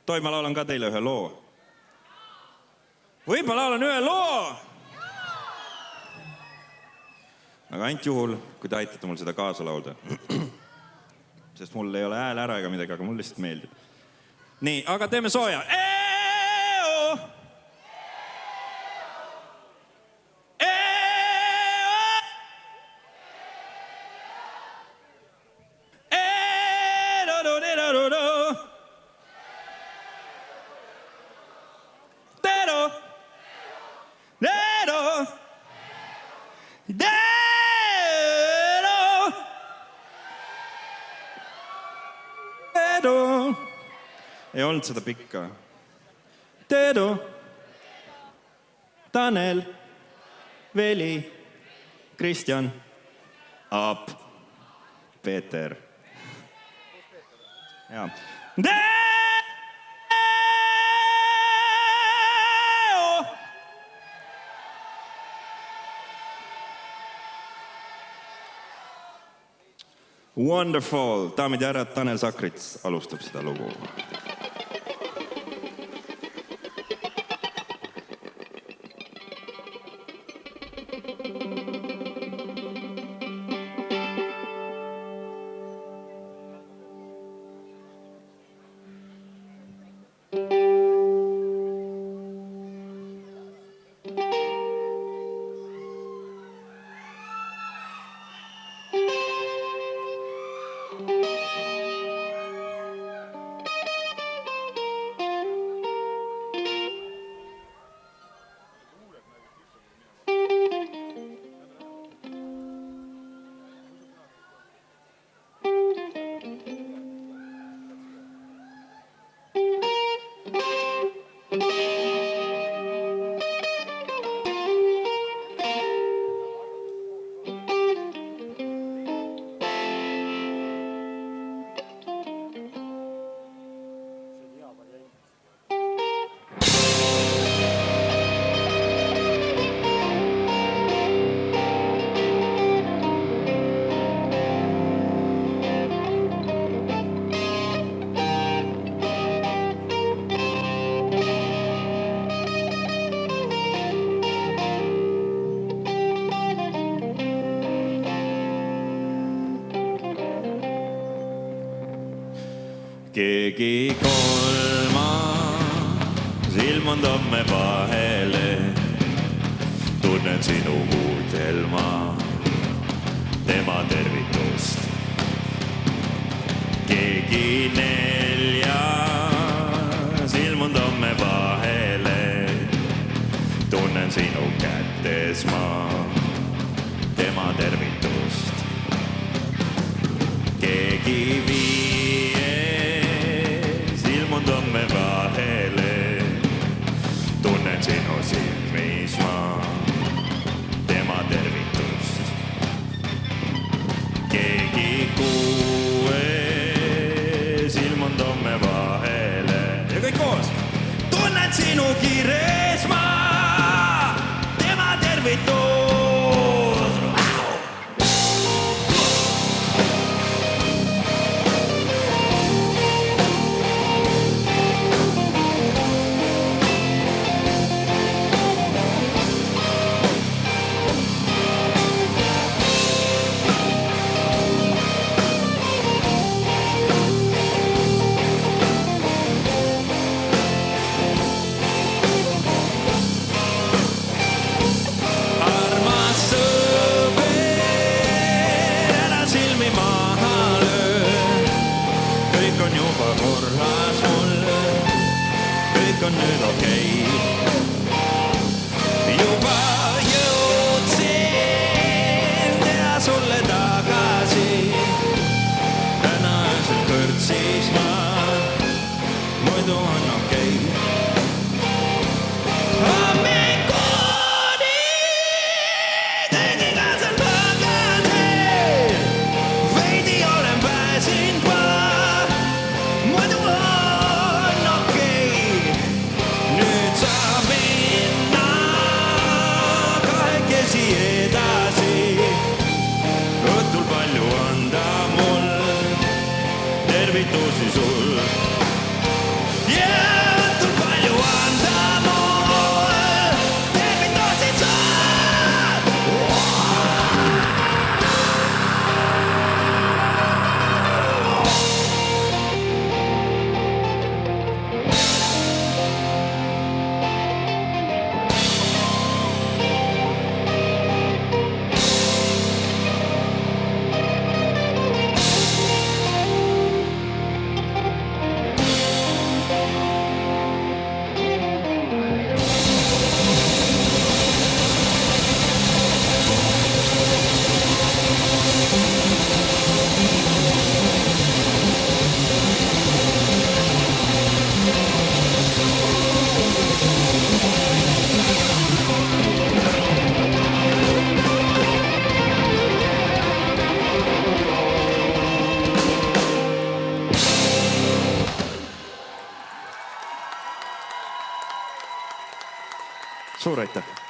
Toi, ma laulan ka teile ühe loo. Või ma laulan ühe loo! Aga ainult juhul, kui te aitate mul seda kaasa laulda. Sest mul ei ole hääl ära ega midagi, aga mul lihtsalt meeldib. Nii, aga teeme sooja. Ei olnud seda pikka. Teedu, Tanel, Veli, Kristjan, Aap, Peeter. Ja. Wonderful. Daamid ja härrad, Tanel Sakrits alustab seda lugu. Keegi kolmas ilmund homme vahele, tunnen sinu huudelma, tema tervitust. Keegi neljas ilmund homme vahele, tunnen sinu kätes ma, tema tervitust. Keegi homme vahele, tunnen sinu silmis ma, tema tervitust. Keegi kuues ilmund homme vahele ja kõik koos. Tunnen sinu kiires ma, tema tervitust. On nüüd okei. Juba jõudsin teha sulle tagasi. Täna öösel kõrtsis ma, muidu on okei. Hommikuni tegin kaasel tagasi. Veidi olen pääsinud ma, muidu on okei. Nüüd saab minna kahekesi edasi. Õhtul palju anda mul tervitusi sul. suur aitäh.